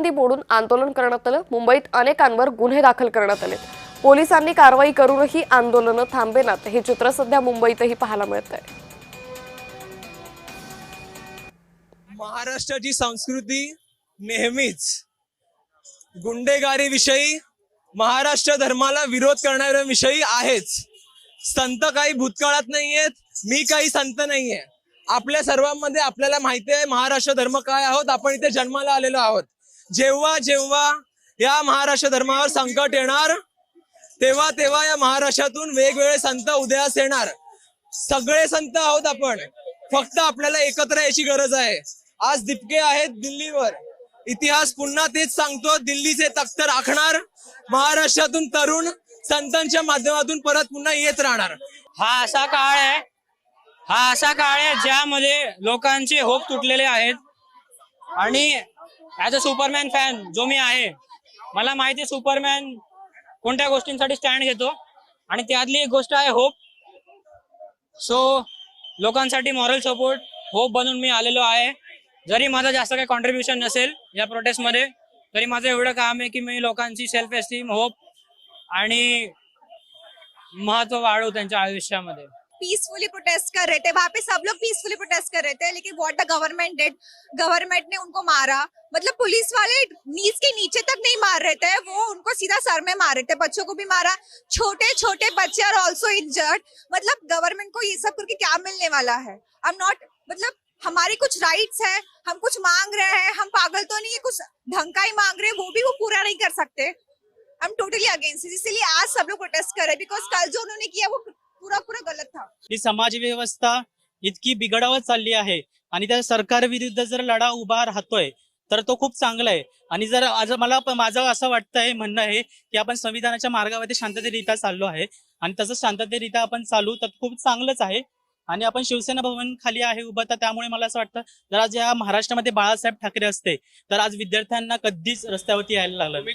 बंदी मोडून आंदोलन करण्यात आलं। मुंबईत अनेकांवर गुन्हे दाखल करण्यात आले। पोलिसांनी कारवाई करूनही आंदोलन थांबेनात। हे चित्र सध्या मुंबईतही पाहायला मिळत आहे। महाराष्ट्राची संस्कृती नेहमीच गुंडेगारीविषयी, महाराष्ट्र धर्माला विरोध करणाऱ्यांविषयी आहेच। संत काही भूतकाळात नाहीयेत, मी काही संत नाहीये। आपल्या सर्वांमध्ये आपल्याला माहिती आहे महाराष्ट्र धर्म काय आहोत। आपण इथे जन्माला आलेलो आहोत। जेव्हा जेव्हा या महाराष्ट्र धर्मावर संकट येणार तेव्हा तेव्हा या महाराष्ट्रातून वेगवेगळे संत उदयास येणार। सगळे संत आहोत आपण, फक्त आपल्याला एकत्र यायची गरज आहे। आज दिपके आहेत दिल्लीवर, इतिहास पुन्हा तेच सांगतो, दिल्लीचे तख्त राखणार। महाराष्ट्रातून तरुण संतांच्या माध्यमातून परत पुन्हा येत राहणार। हा असा काळ आहे ज्यामध्ये लोकांचे होप तुटलेले आहेत। आणि ऍज अ सुपरमॅन फॅन जो मी आहे, मला माहिती आहे सुपरमॅन कोणत्या गोष्टींसाठी स्टँड घेतो आणि त्यातली एक गोष्ट आहे होप। सो लोकांसाठी मॉरल सपोर्ट होप बनून मी आलेलो आहे। जरी माझं जास्त काही कॉन्ट्रीब्युशन नसेल या प्रोटेस्ट मध्ये, तरी माझं एवढं काम आहे की मी लोकांची सेल्फ एस्टीम, होप आणि महत्व वाढवू त्यांच्या आयुष्यामध्ये। पीसफुली प्रोटेस्ट कर रहे थे, वहाँ पे सब लोग पीसफुली प्रोटेस्ट कर रहे थे, लेकिन what the government did, government ने उनको मारा। मतलब पुलिस वाले नीच के नीचे तक नहीं मार रहे थे, वो उनको सीधा सर में मार रहे थे। बच्चों को भी मारा, छोटे छोटे बच्चे आर ऑल्सो इंजर्ड। मतलब गवर्नमेंट को ये सब करके क्या मिलने वाला है? आई एम नॉट, मतलब हमारे कुछ राइट्स है, हम कुछ मांग रहे हैं, हम पागल तो नहीं है, कुछ ढंग का ही मांग रहे हैं, वो भी वो पूरा नहीं कर सकते। आई एम टोटली अगेंस्ट, इसीलिए आज सब लोग प्रोटेस्ट कर रहे हैं, बिकॉज कल जो उन्होंने किया वो पूरा गलत था। ही समाज व्यवस्था इतकी बिघडवत चालली आहे आणि त्या सरकार विरुद्ध जर लढा उभा राहतोय तर तो खूप चांगला आहे। आणि जर आज माझं असं वाटतंय, म्हणणं आहे की आपण संविधानाच्या मार्गावरती शांततेरित्या चाललो आहे आणि तसंच शांततेरित्या आपण चालू तर खूप चांगलंच आहे। आणि आपण शिवसेना भवन खाली आहे उभं, तर त्यामुळे मला असं वाटतं जर आज या महाराष्ट्रामध्ये बाळासाहेब ठाकरे असते तर आज विद्यार्थ्यांना कधीच रस्त्यावरती यायला लागलं।